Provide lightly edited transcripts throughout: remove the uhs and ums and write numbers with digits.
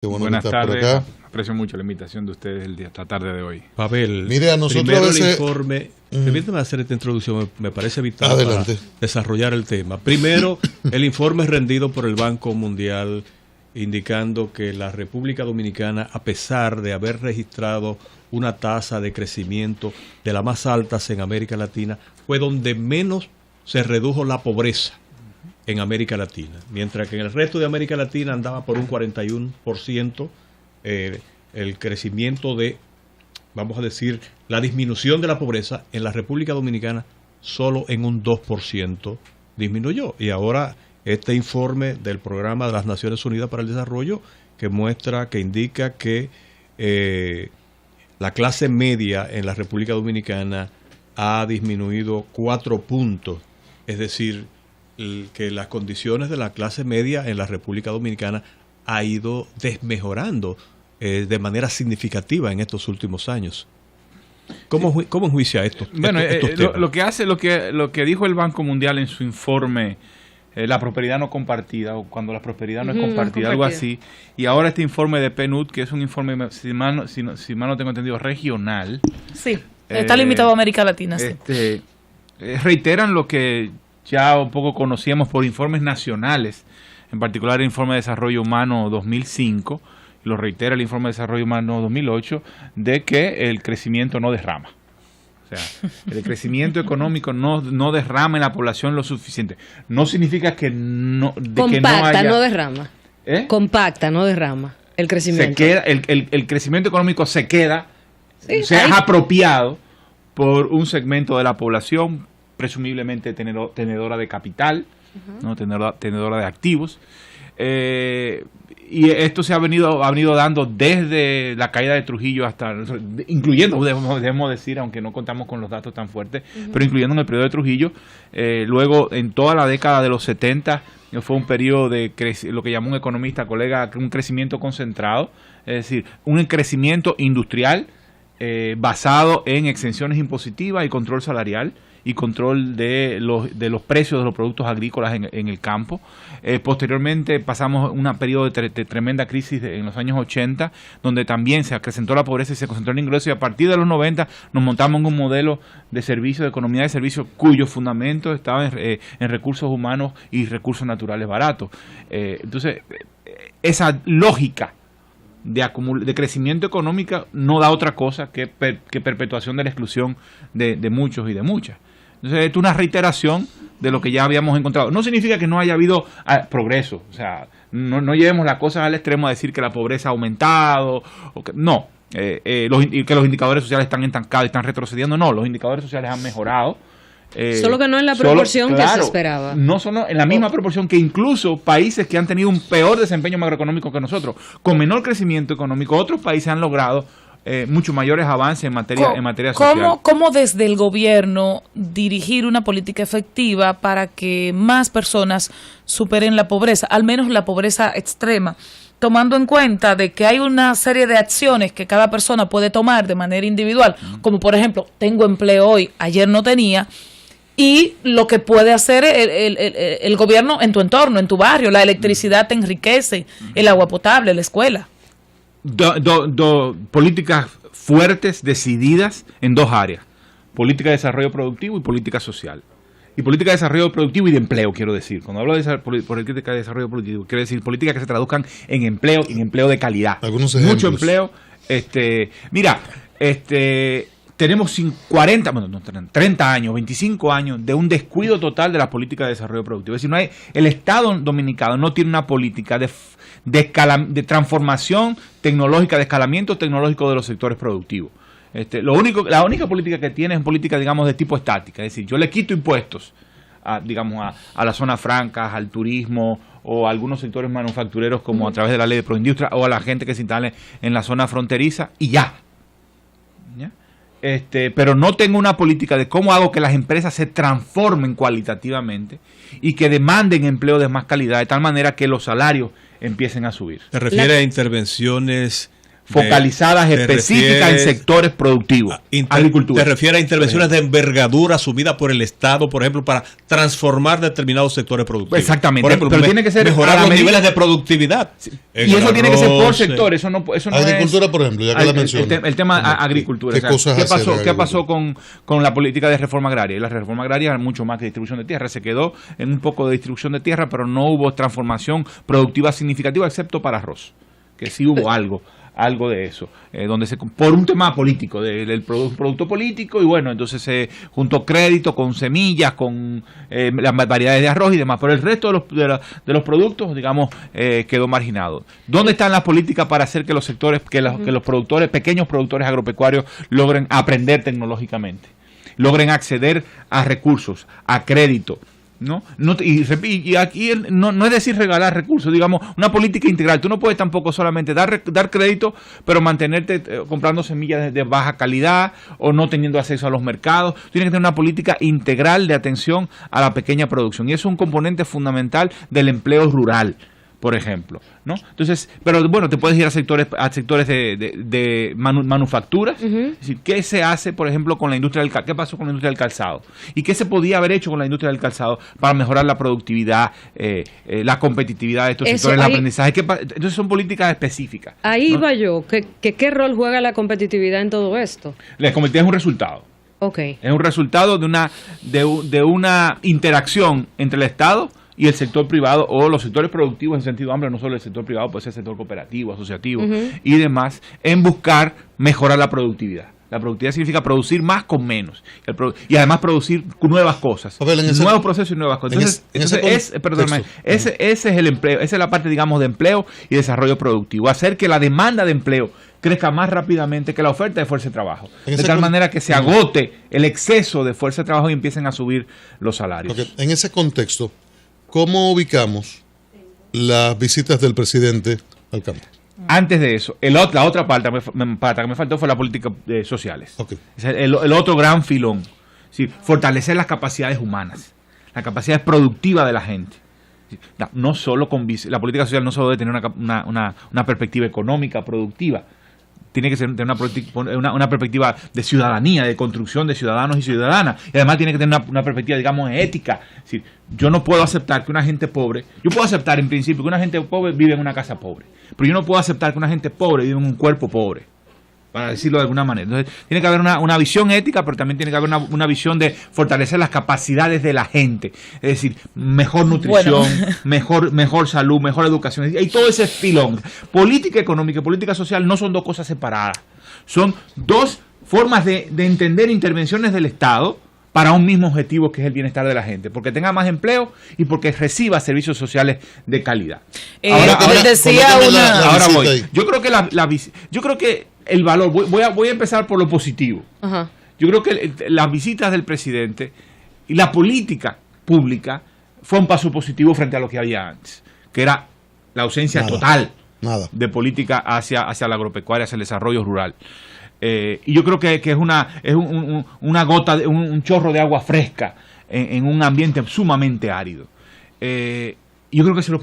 Qué bueno Buenas que estás por tardes. acá. Aprecio mucho la invitación de ustedes esta tarde de hoy. Pavel, Mire, a nosotros primero a veces... el informe. Permíteme hacer esta introducción, me parece vital Adelante. para desarrollar el tema. Primero, el informe rendido por el Banco Mundial indicando que la República Dominicana, a pesar de haber registrado una tasa de crecimiento de las más altas en América Latina, fue donde menos se redujo la pobreza en América Latina, mientras que en el resto de América Latina andaba por un 41%, el crecimiento de, vamos a decir, la disminución de la pobreza en la República Dominicana solo en un 2% disminuyó. Y ahora este informe del Programa de las Naciones Unidas para el Desarrollo que indica que la clase media en la República Dominicana ha disminuido 4 puntos, es decir, que las condiciones de la clase media en la República Dominicana ha ido desmejorando de manera significativa en estos últimos años. ¿Cómo enjuicia esto? Bueno, lo que dijo el Banco Mundial en su informe, la prosperidad no compartida, o cuando la prosperidad no es compartida, algo así, y ahora este informe de PNUD, que es un informe, si mal no tengo entendido, regional. Sí, está limitado a América Latina. Sí. Reiteran lo que ya un poco conocíamos por informes nacionales, en particular el Informe de Desarrollo Humano 2005, lo reitera el Informe de Desarrollo Humano 2008, de que el crecimiento no derrama. O sea, el crecimiento económico no derrama en la población lo suficiente. No significa que no... Compacta, no derrama. Compacta, no derrama el crecimiento. Se queda, el crecimiento económico se queda, sí, es apropiado por un segmento de la población, presumiblemente tenedora de capital, ¿no? tenedora de activos, y esto se ha venido dando desde la caída de Trujillo hasta, incluyendo, debemos decir, aunque no contamos con los datos tan fuertes, pero incluyendo en el periodo de Trujillo, luego en toda la década de los 70 fue un periodo de lo que llamó un economista colega, un crecimiento concentrado, es decir, un crecimiento industrial basado en exenciones impositivas y control salarial y control de los precios de los productos agrícolas en el campo. Posteriormente pasamos un periodo de tremenda crisis en los años 80, donde también se acrecentó la pobreza y se concentró el ingreso, y a partir de los 90 nos montamos en un modelo de servicio, de economía de servicio, cuyo fundamento estaba en recursos humanos y recursos naturales baratos. Entonces, esa lógica de crecimiento económico no da otra cosa que perpetuación de la exclusión de muchos y de muchas. Entonces, es una reiteración de lo que ya habíamos encontrado. No significa que no haya habido progreso, o sea, no llevemos las cosas al extremo a decir que la pobreza ha aumentado, no, que los indicadores sociales están estancados y están retrocediendo, no, los indicadores sociales han mejorado. Solo que no en la proporción que se esperaba. No solo en la misma proporción que incluso países que han tenido un peor desempeño macroeconómico que nosotros, con menor crecimiento económico, otros países han logrado mucho mayores avances en materia social. ¿Cómo desde el gobierno dirigir una política efectiva para que más personas superen la pobreza, al menos la pobreza extrema, tomando en cuenta de que hay una serie de acciones que cada persona puede tomar de manera individual, como por ejemplo, tengo empleo hoy, ayer no tenía, y lo que puede hacer el gobierno en tu entorno, en tu barrio? La electricidad te enriquece, el agua potable, la escuela. Políticas fuertes, decididas en dos áreas: política de desarrollo productivo y política social. Y política de desarrollo productivo y de empleo, quiero decir. Cuando hablo de política de desarrollo productivo, quiero decir políticas que se traduzcan en empleo de calidad. Algunos ejemplos. Mucho empleo. Tenemos 30 años, 25 años de un descuido total de la política de desarrollo productivo. Es decir, el Estado dominicano no tiene una política de transformación tecnológica, de escalamiento tecnológico de los sectores productivos. La única política que tiene es política, digamos, de tipo estática. Es decir, yo le quito impuestos a las zonas francas, al turismo o a algunos sectores manufactureros, como a través de la ley de proindustria, o a la gente que se instale en la zona fronteriza, y ya. Pero no tengo una política de cómo hago que las empresas se transformen cualitativamente y que demanden empleo de más calidad, de tal manera que los salarios empiecen a subir. ¿Se refiere a intervenciones focalizadas específicas en sectores productivos. Agricultura. ¿Te refieres a intervenciones de envergadura asumidas por el Estado, por ejemplo, para transformar determinados sectores productivos? Exactamente. Por ejemplo, pero tiene que ser mejorar los niveles de productividad. Sí. Y eso tiene que ser por sector. Eso no agricultura, por ejemplo, ya que la mencioné. El tema agricultura. ¿Qué pasó con la política de reforma agraria? Y la reforma agraria era mucho más que distribución de tierra. Se quedó en un poco de distribución de tierra, pero no hubo transformación productiva significativa, excepto para arroz, que sí hubo algo de eso, donde por un tema político, del producto político, y bueno, entonces se juntó crédito con semillas, con las variedades de arroz y demás, pero el resto de los productos, digamos, quedó marginado. ¿Dónde están las políticas para hacer que los sectores, que los productores, pequeños productores agropecuarios, logren aprender tecnológicamente, logren acceder a recursos, a crédito? Y aquí no es decir regalar recursos, digamos, una política integral. Tú no puedes tampoco solamente dar crédito, pero mantenerte comprando semillas de baja calidad o no teniendo acceso a los mercados. Tienes que tener una política integral de atención a la pequeña producción, y eso es un componente fundamental del empleo rural, por ejemplo, ¿no? Entonces, pero bueno, te puedes ir a sectores de manufacturas. Es decir, ¿qué se hace, por ejemplo, con la industria del calzado? ¿Qué pasó con la industria del calzado? ¿Y qué se podía haber hecho con la industria del calzado para mejorar la productividad, la competitividad de estos sectores, el aprendizaje? Entonces son políticas específicas. Ahí va yo. ¿Qué rol juega la competitividad en todo esto? La competitividad es un resultado. Okay. Es un resultado de una interacción entre el Estado y el sector privado, o los sectores productivos en sentido amplio, no solo el sector privado, puede ser el sector cooperativo, asociativo y demás, en buscar mejorar la productividad. La productividad significa producir más con menos, y además producir nuevas cosas, nuevos procesos y nuevas cosas. Entonces, ese es el empleo, esa es la parte, digamos, de empleo y desarrollo productivo, hacer que la demanda de empleo crezca más rápidamente que la oferta de fuerza de trabajo, de tal manera que se agote el exceso de fuerza de trabajo y empiecen a subir los salarios. En ese contexto, ¿cómo ubicamos las visitas del presidente al campo? Antes de eso, la otra parte que me faltó fue la política sociales. Okay. El otro gran filón. Es decir, fortalecer las capacidades humanas, las capacidades productivas de la gente. No solo la política social no solo debe tener una perspectiva económica, productiva. Tiene que ser tener una perspectiva de ciudadanía, de construcción de ciudadanos y ciudadanas. Y además tiene que tener una perspectiva, digamos, ética. Es decir, yo no puedo aceptar que una gente pobre, yo puedo aceptar en principio que una gente pobre vive en una casa pobre, pero yo no puedo aceptar que una gente pobre vive en un cuerpo pobre, para decirlo de alguna manera. Entonces, tiene que haber una visión ética, pero también tiene que haber una visión de fortalecer las capacidades de la gente. Es decir, mejor nutrición, mejor salud, mejor educación. Y todo ese filón. Política económica y política social no son dos cosas separadas. Son dos formas de entender intervenciones del Estado para un mismo objetivo, que es el bienestar de la gente, porque tenga más empleo y porque reciba servicios sociales de calidad. Ahora voy. Yo creo que el valor, voy a empezar por lo positivo. Ajá. Yo creo que las visitas del presidente y la política pública fue un paso positivo frente a lo que había antes, que era la ausencia total de política hacia la agropecuaria, hacia el desarrollo rural. Y yo creo que es una gota, un chorro de agua fresca en un ambiente sumamente árido. Y yo creo que eso es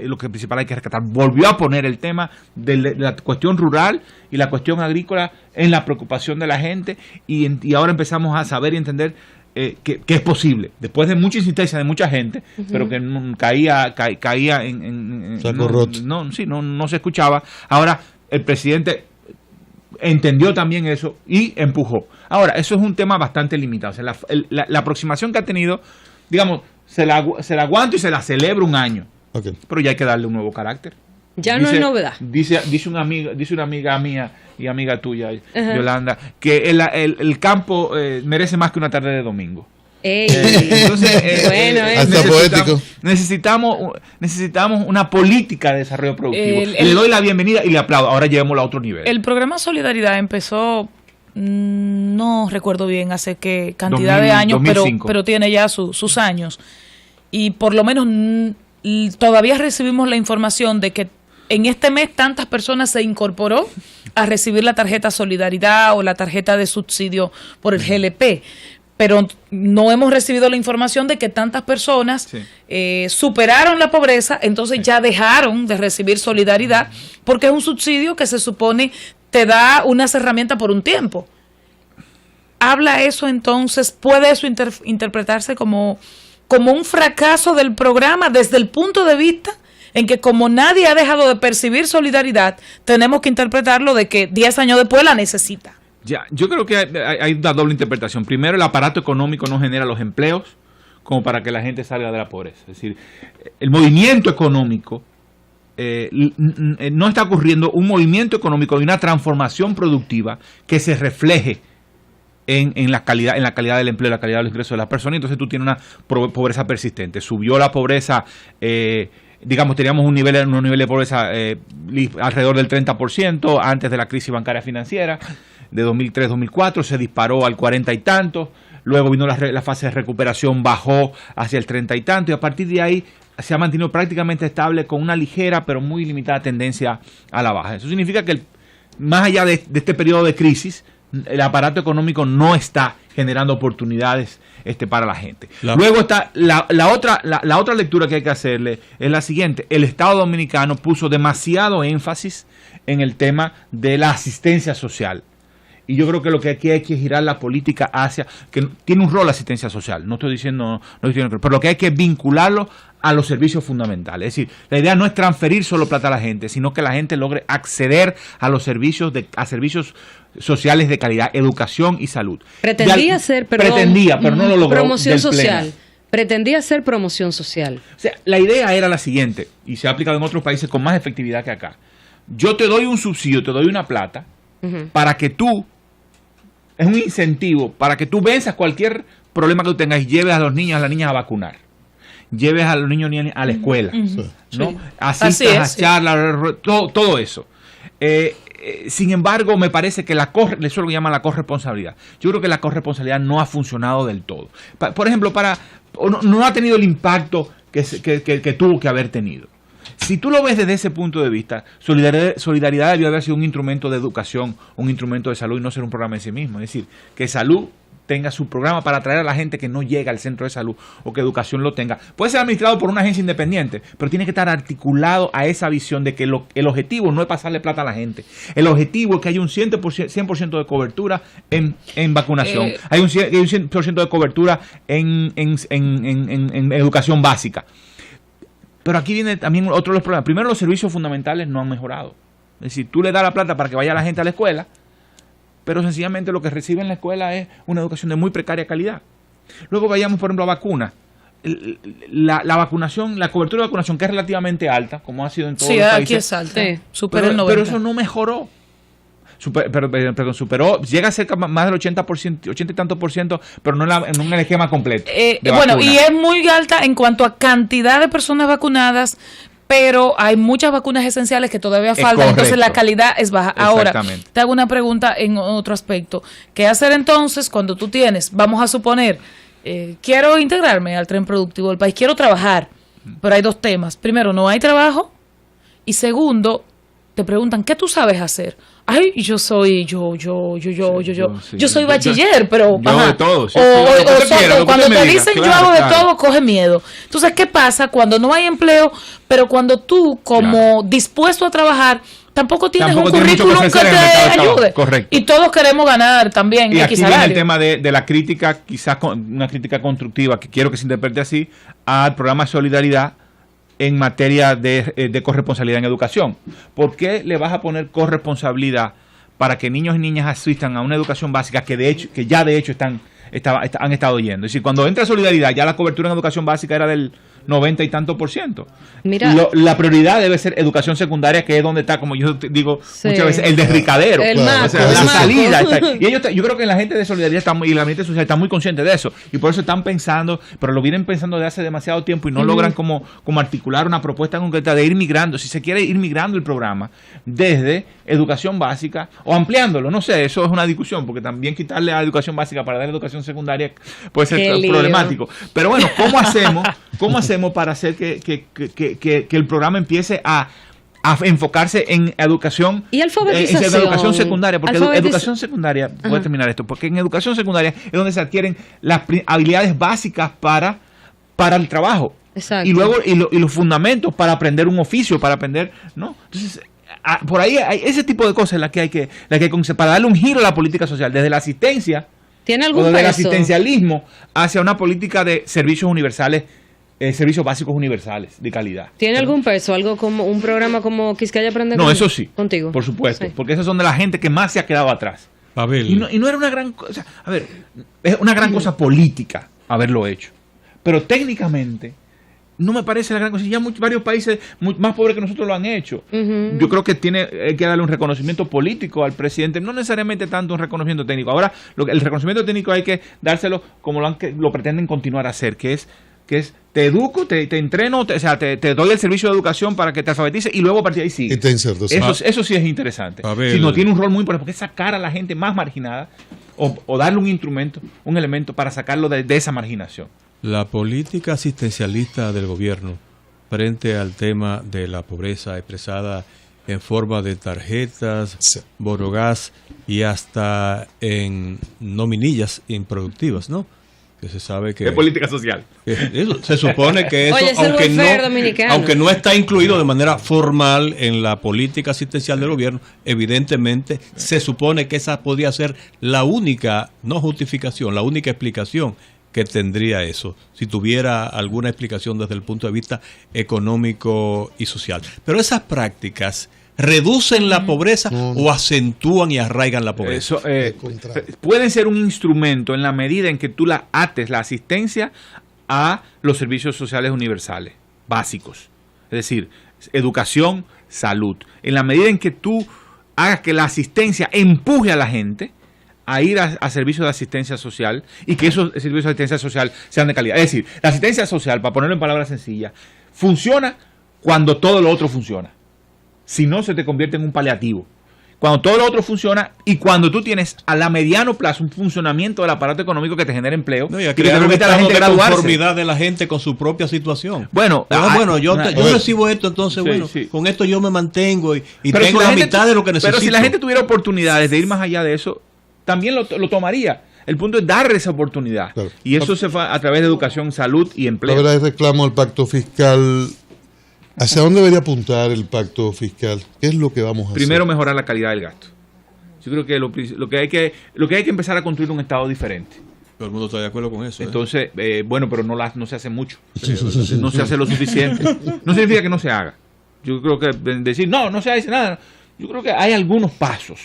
lo que principal hay que rescatar. Volvió a poner el tema de la cuestión rural y la cuestión agrícola en la preocupación de la gente, y ahora empezamos a saber y entender que es posible, después de mucha insistencia de mucha gente, pero que caía en no se escuchaba. Ahora el presidente entendió también eso y empujó. Ahora, eso es un tema bastante limitado. O sea, la aproximación que ha tenido, digamos, se la aguanto y se la celebro un año. Okay. Pero ya hay que darle un nuevo carácter. Ya no es novedad. Dice una amiga mía y amiga tuya, Yolanda, que el campo merece más que una tarde de domingo. Entonces, hasta poético. Necesitamos una política de desarrollo productivo. Le doy la bienvenida y le aplaudo. Ahora llevémoslo a otro nivel. El programa Solidaridad empezó, no recuerdo bien hace qué cantidad de años, pero tiene ya sus años. Y por lo menos todavía recibimos la información de que en este mes tantas personas se incorporó a recibir la tarjeta Solidaridad o la tarjeta de subsidio por el GLP. pero no hemos recibido la información de que tantas personas superaron la pobreza, entonces ya dejaron de recibir solidaridad, porque es un subsidio que se supone te da unas herramientas por un tiempo. ¿Habla eso entonces? ¿Puede eso interpretarse como un fracaso del programa desde el punto de vista en que como nadie ha dejado de percibir solidaridad, tenemos que interpretarlo de que 10 años después la necesita? Ya, yo creo que hay una doble interpretación. Primero, el aparato económico no genera los empleos como para que la gente salga de la pobreza. Es decir, el movimiento económico, no está ocurriendo un movimiento económico y una transformación productiva que se refleje en la calidad del empleo, la calidad de los ingresos de las personas. Entonces tú tienes una pobreza persistente. Subió la pobreza, digamos, teníamos un nivel de pobreza alrededor del 30% antes de la crisis bancaria financiera de 2003-2004, se disparó al 40 y tanto, luego vino la fase de recuperación, bajó hacia el 30 y tanto, y a partir de ahí se ha mantenido prácticamente estable con una ligera pero muy limitada tendencia a la baja. Eso significa que más allá de este periodo de crisis, el aparato económico no está generando oportunidades para la gente. Luego está la otra lectura que hay que hacerle es la siguiente: el Estado dominicano puso demasiado énfasis en el tema de la asistencia social. Y yo creo que lo que aquí hay que girar la política hacia, que tiene un rol la asistencia social, no estoy diciendo, pero lo que hay que vincularlo a los servicios fundamentales. Es decir, la idea no es transferir solo plata a la gente, sino que la gente logre acceder a los servicios sociales de calidad, educación y salud. Pretendía, pero no lo logró. Promoción social. Pretendía ser promoción social. O sea, la idea era la siguiente, y se ha aplicado en otros países con más efectividad que acá. Yo te doy un subsidio, te doy una plata, para que tú, es un incentivo, para que tú venzas cualquier problema que tú tengas y lleves a los niños, a las niñas a vacunar. Lleves a los niños a la escuela, ¿no? Asistas a charlas, todo eso. Sin embargo, me parece que eso lo llaman la corresponsabilidad. Yo creo que la corresponsabilidad no ha funcionado del todo. Por ejemplo, no ha tenido el impacto que tuvo que haber tenido. Si tú lo ves desde ese punto de vista, solidaridad debió haber sido un instrumento de educación, un instrumento de salud y no ser un programa en sí mismo. Es decir, que salud tenga su programa para atraer a la gente que no llega al centro de salud, o que educación lo tenga. Puede ser administrado por una agencia independiente, pero tiene que estar articulado a esa visión de que el objetivo no es pasarle plata a la gente. El objetivo es que haya un 100% de cobertura en vacunación. Hay un 100% de cobertura en educación básica. Pero aquí viene también otro de los problemas. Primero, los servicios fundamentales no han mejorado. Es decir, tú le das la plata para que vaya la gente a la escuela, pero sencillamente lo que recibe en la escuela es una educación de muy precaria calidad. Luego vayamos, por ejemplo, a vacunas. La vacunación, la cobertura de vacunación, que es relativamente alta, como ha sido en todos los países. Sí, aquí es alta. Supera el 90%. Pero eso no mejoró. Superó, llega a ser más del 80%, 80 y tantos %, pero no en un esquema completo. Bueno, y es muy alta en cuanto a cantidad de personas vacunadas, pero hay muchas vacunas esenciales que todavía faltan, entonces la calidad es baja. Ahora, te hago una pregunta en otro aspecto. ¿Qué hacer entonces cuando tú tienes, vamos a suponer, quiero integrarme al tren productivo del país, quiero trabajar, pero hay dos temas? Primero, no hay trabajo, y segundo, te preguntan, ¿qué tú sabes hacer? Ay, yo soy bachiller, pero yo de todo. Cuando te dicen yo hago de todo, coge miedo. Entonces, ¿qué pasa cuando no hay empleo, pero cuando tú, como dispuesto a trabajar, tampoco tienes un currículum que te ayude? Correcto. Y todos queremos ganar también. Y aquí viene el tema de la crítica, quizás una crítica constructiva, que quiero que se interprete así, al programa de solidaridad en materia de corresponsabilidad en educación. ¿Por qué le vas a poner corresponsabilidad para que niños y niñas asistan a una educación básica que ya de hecho han estado yendo? Es decir, cuando entra solidaridad, ya la cobertura en educación básica era del 90 y tanto %. Mira, la prioridad debe ser educación secundaria, que es donde está, como yo digo muchas veces, el desricadero, la salida. Y yo creo que la gente de solidaridad y la gente social están muy conscientes de eso, y por eso están pensando, pero lo vienen pensando desde hace demasiado tiempo y no logran como articular una propuesta concreta de ir migrando, si se quiere ir migrando el programa desde educación básica o ampliándolo, no sé, eso es una discusión, porque también quitarle a educación básica para dar educación secundaria puede ser problemático. Pero bueno, ¿cómo hacemos para hacer que el programa empiece a a enfocarse en educación y alfabetización, en educación secundaria, porque educación secundaria, voy a terminar esto, porque en educación secundaria es donde se adquieren las habilidades básicas para el trabajo. Exacto. Y luego y los fundamentos para aprender un oficio, para aprender, ¿no? Entonces, por ahí hay ese tipo de cosas las que hay que para darle un giro a la política social, desde la asistencia, ¿tiene algún desde peso? el asistencialismo hacia una política de servicios universales, servicios básicos universales de calidad. ¿Tiene algún peso? ¿Algo como un programa como Quisqueya Aprende No, eso sí. Contigo. Por supuesto, sí. Porque esas son de la gente que más se ha quedado atrás. Y no era una gran cosa, a ver, es una gran cosa política haberlo hecho. Pero técnicamente no me parece la gran cosa. Ya varios países más pobres que nosotros lo han hecho. Yo creo que hay que darle un reconocimiento político al presidente, no necesariamente tanto un reconocimiento técnico. Ahora, el reconocimiento técnico hay que dárselo como lo pretenden continuar a hacer, que es te educo, te entreno, te doy el servicio de educación para que te alfabetice y luego a partir de ahí sigue. Y te inserto. Eso sí es interesante. Si no, tiene un rol muy importante, porque es sacar a la gente más marginada o darle un instrumento, un elemento para sacarlo de esa marginación. La política asistencialista del gobierno frente al tema de la pobreza expresada en forma de tarjetas, bonogas y hasta en nominillas improductivas, ¿no? Que se sabe que... ¿Qué política social? Eso, se supone que eso, Oye, aunque no está incluido de manera formal en la política asistencial del gobierno, evidentemente se supone que esa podría ser la única, no justificación, la única explicación que tendría eso, si tuviera alguna explicación desde el punto de vista económico y social. Pero esas prácticas reducen la pobreza o acentúan y arraigan la pobreza. Pueden ser un instrumento en la medida en que tú la ates, la asistencia, a los servicios sociales universales, básicos. Es decir, educación, salud. En la medida en que tú hagas que la asistencia empuje a la gente a ir a servicios de asistencia social y que esos servicios de asistencia social sean de calidad. Es decir, la asistencia social, para ponerlo en palabras sencillas, funciona cuando todo lo otro funciona. Si no, se te convierte en un paliativo. Cuando todo lo otro funciona y cuando tú tienes a la mediano plazo un funcionamiento del aparato económico que te genera empleo y que te permite a la gente graduarse. Conformidad de la gente con su propia situación. Bueno, yo recibo esto, entonces con esto yo me mantengo y tengo la mitad de lo que necesito. Pero si la gente tuviera oportunidades de ir más allá de eso, también lo tomaría. El punto es darle esa oportunidad. Claro. Y eso se fue a través de educación, salud y empleo. Ahora hay reclamo al pacto fiscal. ¿Hacia dónde debería apuntar el pacto fiscal? ¿Qué es lo que vamos a hacer? Primero, mejorar la calidad del gasto. Yo creo que lo que hay que empezar a construir un Estado diferente. Todo el mundo está de acuerdo con eso. Entonces, bueno, pero no se hace mucho. No se hace lo suficiente. No significa que no se haga. Yo creo que decir, no se hace nada. Yo creo que hay algunos pasos.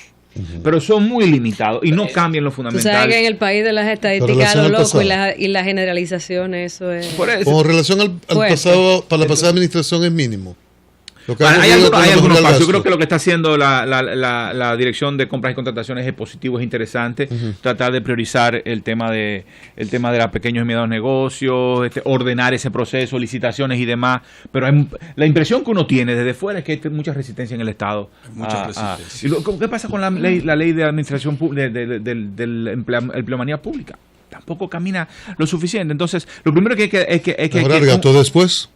Pero son muy limitados y no cambian lo fundamental. O sea, que en el país de las estadísticas lo loco y la generalización, eso es... Con relación al pasado, para la pasada administración es mínimo. Hay algunos pasos. Yo creo que lo que está haciendo la Dirección de Compras y Contrataciones es positivo, es interesante. Tratar de priorizar el tema de los pequeños y medianos negocios, ordenar ese proceso, licitaciones y demás. Pero la impresión que uno tiene desde fuera es que hay mucha resistencia en el Estado. Mucha resistencia. ¿Qué pasa con la ley de administración del empleomanía pública? Tampoco camina lo suficiente. Entonces, lo primero que hay que mejorar el gasto después.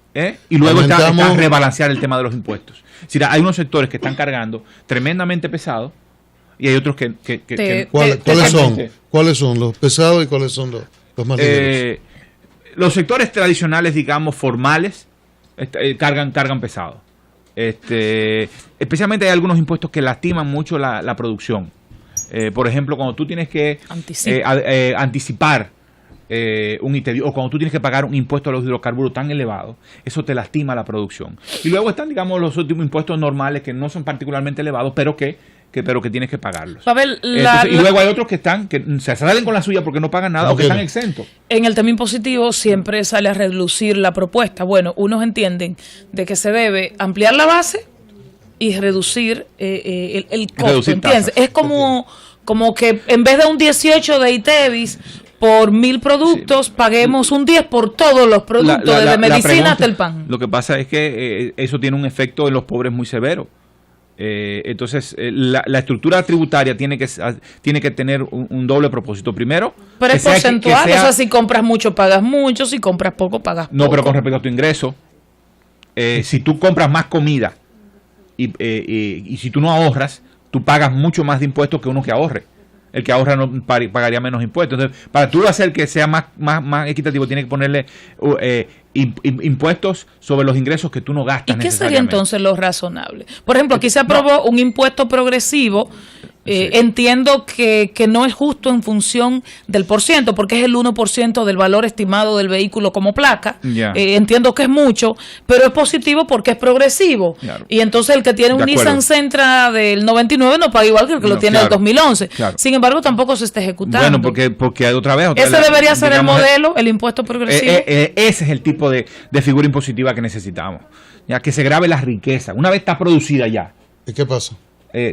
Y luego está rebalancear el tema de los impuestos. Es decir, hay unos sectores que están cargando tremendamente pesado y hay otros que ¿Cuáles son los pesados y cuáles son los más ligeros? Los sectores tradicionales, digamos, formales, cargan pesado. Especialmente hay algunos impuestos que lastiman mucho la producción. Por ejemplo, cuando tú tienes que anticipar un ITEVIO, o cuando tú tienes que pagar un impuesto a los hidrocarburos tan elevado, eso te lastima la producción. Y luego están, digamos, los últimos impuestos normales que no son particularmente elevados, pero que tienes que pagarlos. Y luego hay otros que se salen con la suya porque no pagan nada o que están exentos. En el tema impositivo siempre sale a reducir la propuesta. Bueno, unos entienden de que se debe ampliar la base y reducir el costo, ¿entiendes? Es como que en vez de un 18 de ITEVIS por 1.000 productos, paguemos un 10 por todos los productos, desde medicina hasta el pan. Lo que pasa es que eso tiene un efecto en los pobres muy severo. Entonces, la estructura tributaria tiene que tener un doble propósito. Primero, pero es porcentual, o sea, si compras mucho, pagas mucho, si compras poco, pagas poco. No, pero con respecto a tu ingreso, si tú compras más comida y si tú no ahorras, tú pagas mucho más de impuestos que uno que ahorre. El que ahorra no pagaría menos impuestos. Entonces, para tú hacer que sea más equitativo, tienes que ponerle impuestos sobre los ingresos que tú no gastas. ¿Y qué sería entonces lo razonable? Por ejemplo, aquí se aprobó un impuesto progresivo. Entiendo que no es justo en función del %, porque es el 1% del valor estimado del vehículo como placa. Entiendo que es mucho, pero es positivo porque es progresivo. Claro. Y entonces el que tiene un Nissan Sentra del 99 no paga igual que el que lo tiene del 2011. Claro. Sin embargo, tampoco se está ejecutando. Bueno, porque otra vez... Ese debería ser el modelo, el impuesto progresivo. Ese es el tipo de figura impositiva que necesitamos. Ya que se grave la riqueza. Una vez está producida ya. ¿Y qué pasa?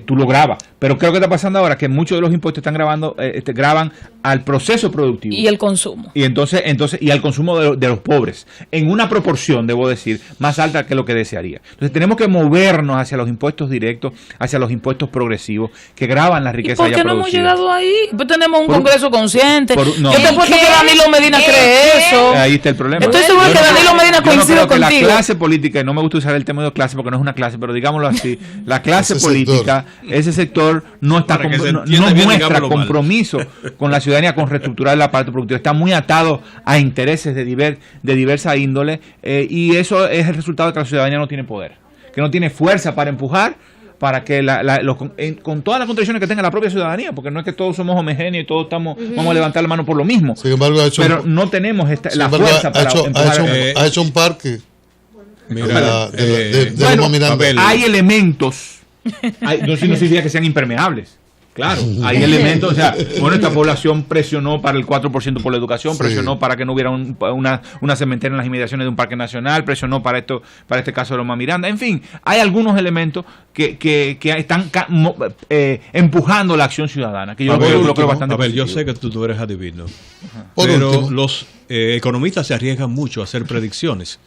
Tú lo grabas, pero creo que está pasando ahora que muchos de los impuestos están graban al proceso productivo y el consumo y entonces y al consumo de los pobres en una proporción, debo decir, más alta que lo que desearía. Entonces tenemos que movernos hacia los impuestos directos, hacia los impuestos progresivos que graban la riqueza. ¿Y por qué no hemos llegado ahí? Pues tenemos un Congreso consciente. Yo te apuesto que Danilo Medina cree eso. Ahí está el problema. Estoy seguro que Danilo Medina coincide contigo. La clase política, y no me gusta usar el término clase porque no es una clase, pero digámoslo así, la clase política, ese sector no muestra compromiso con la ciudadanía, con reestructurar el aparato productivo. Está muy atado a intereses de diversa índole, y eso es el resultado de que la ciudadanía no tiene poder, que no tiene fuerza para empujar, para que con todas las contradicciones que tenga la propia ciudadanía, porque no es que todos somos homogéneos y todos vamos a levantar la mano por lo mismo. Sin embargo, no tenemos la fuerza para empujar. Ha hecho un parque. Mira, hay elementos. No significa que sean impermeables. Claro, hay elementos, o sea, esta población presionó para el 4% por la educación, presionó para que no hubiera una cementera en las inmediaciones de un parque nacional, presionó para este caso de Loma Miranda. En fin, hay algunos elementos que están empujando la acción ciudadana, que yo lo creo bastante positivo. Yo sé que tú eres adivino, pero los economistas se arriesgan mucho a hacer predicciones.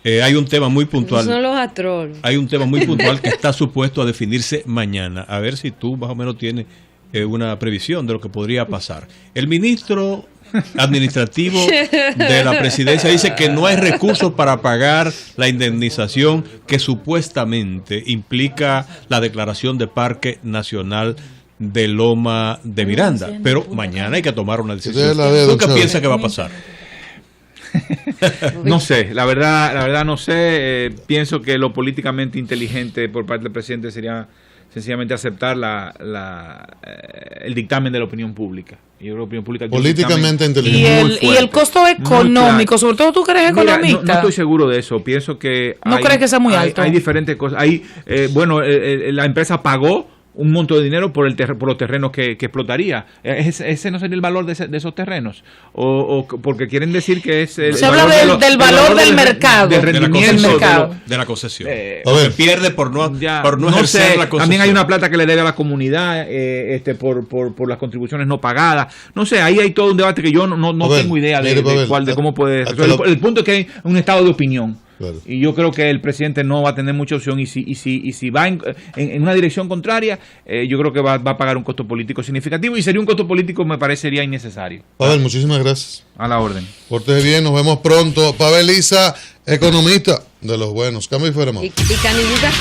Hay un tema muy puntual. Son los atrolos. Hay un tema muy puntual que está supuesto a definirse mañana. A ver si tú más o menos tienes una previsión de lo que podría pasar. El ministro administrativo de la presidencia dice que no hay recursos para pagar la indemnización que supuestamente implica la declaración de Parque Nacional de Loma de Miranda. Pero mañana hay que tomar una decisión. ¿Tú qué piensas que va a pasar? No sé, la verdad no sé. Pienso que lo políticamente inteligente por parte del presidente sería sencillamente aceptar el dictamen de la opinión pública. Y yo creo que la opinión pública políticamente inteligente. Y el costo económico, sobre todo tú que eres economista. No estoy seguro de eso. Pienso que no crees que sea muy alto. Hay diferentes cosas. La empresa pagó un monto de dinero por los terrenos que explotaría. ¿Ese no sería el valor de esos terrenos? O porque quieren decir que es se habla del valor del mercado, del rendimiento de la concesión. Se pierde por no ejercer la concesión. También hay una plata que le debe a la comunidad por las contribuciones no pagadas. No sé, ahí hay todo un debate que yo no tengo idea de cómo puede resolver. El punto es que hay un estado de opinión. Claro. Y yo creo que el presidente no va a tener mucha opción, y si va en una dirección contraria, yo creo que va a pagar un costo político significativo, y sería un costo político, me parecería innecesario. Pavel, muchísimas gracias. A la orden. Pórtese bien, nos vemos pronto. Pavel Isa, economista de los buenos. Cambio y fuera. Y Canillita.